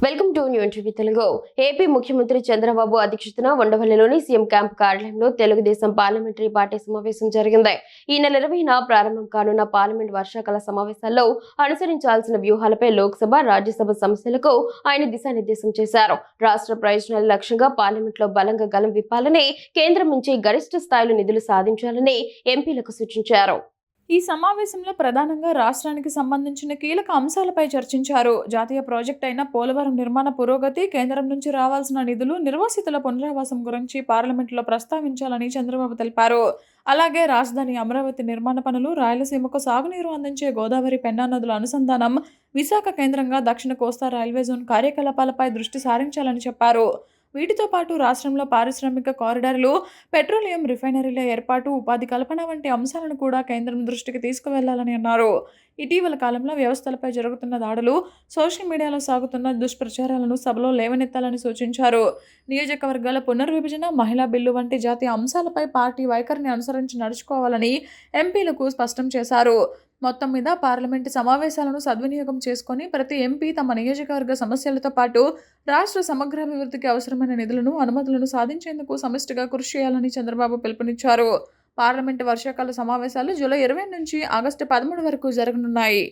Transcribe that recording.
Welcome to new interview Telugu. AP ముఖ్యమంత్రి చంద్రబాబు అధ్యక్షతన ఉండవల్లిలోని CM camp కార్యాలయంలో తెలుగుదేశం పార్లమెంటరీ పార్టీ సమావేశం జరిగింది. ఈ నెల 20న ప్రారంభం కానున్న పార్లమెంట్ వర్షాకాల సమావేశాల్లో అనుసరించాల్సిన వ్యూహాలపై లోక్సభ, రాజ్యసభ సమస్యలకు ఆయన దిశానిర్దేశం చేశారు. రాష్ట్ర ప్రయోజనాల లక్ష్యంగా పార్లమెంట్లో బలంగా గలం విప్పాలని, కేంద్రం నుంచి గరిష్ట స్థాయిలో నిధులు సాధించాలని ఎంపీలకు సూచించారు. ఈ సమావేశంలో ప్రధానంగా రాష్ట్రానికి సంబంధించిన కీలక అంశాలపై చర్చించారు. జాతీయ ప్రాజెక్ట్ అయిన పోలవరం నిర్మాణ పురోగతి, కేంద్రం నుంచి రావాల్సిన నిధులు, నిర్వాసితుల పునరావాసం గురించి పార్లమెంట్లో ప్రస్తావించాలని చంద్రబాబు తెలిపారు. అలాగే రాజధాని అమరావతి నిర్మాణ పనులు, రాయలసీమకు సాగునీరు అందించే గోదావరి, పెన్నా నదుల అనుసంధానం, విశాఖ కేంద్రంగా దక్షిణ కోస్తా రైల్వే జోన్ కార్యకలాపాలపై దృష్టి సారించాలని చెప్పారు. వీటితో పాటు రాష్ట్రంలో పారిశ్రామిక కారిడార్లు, పెట్రోలియం రిఫైనరీల ఏర్పాటు, ఉపాధి కల్పన వంటి అంశాలను కూడా కేంద్రం దృష్టికి తీసుకువెళ్లాలని అన్నారు. ఇటీవల కాలంలో వ్యవస్థలపై జరుగుతున్న దాడులు, సోషల్ మీడియాలో సాగుతున్న దుష్ప్రచారాలను సభలో లేవనెత్తాలని సూచించారు. నియోజకవర్గాల పునర్విభజన, మహిళా బిల్లు వంటి జాతీయ అంశాలపై పార్టీ వైఖరిని అనుసరించి నడుచుకోవాలని ఎంపీలకు స్పష్టం చేశారు. మొత్తం మీద పార్లమెంటు సమావేశాలను సద్వినియోగం చేసుకుని ప్రతి ఎంపీ తమ నియోజకవర్గ సమస్యలతో పాటు రాష్ట్ర సమగ్రాభివృద్ధికి అవసరమైన నిధులను, అనుమతులను సాధించేందుకు సమిష్టిగా కృషి చేయాలని చంద్రబాబు పిలుపునిచ్చారు. పార్లమెంటు వర్షాకాల సమావేశాలు జూలై 20 నుంచి ఆగస్టు 13 వరకు జరగనున్నాయి.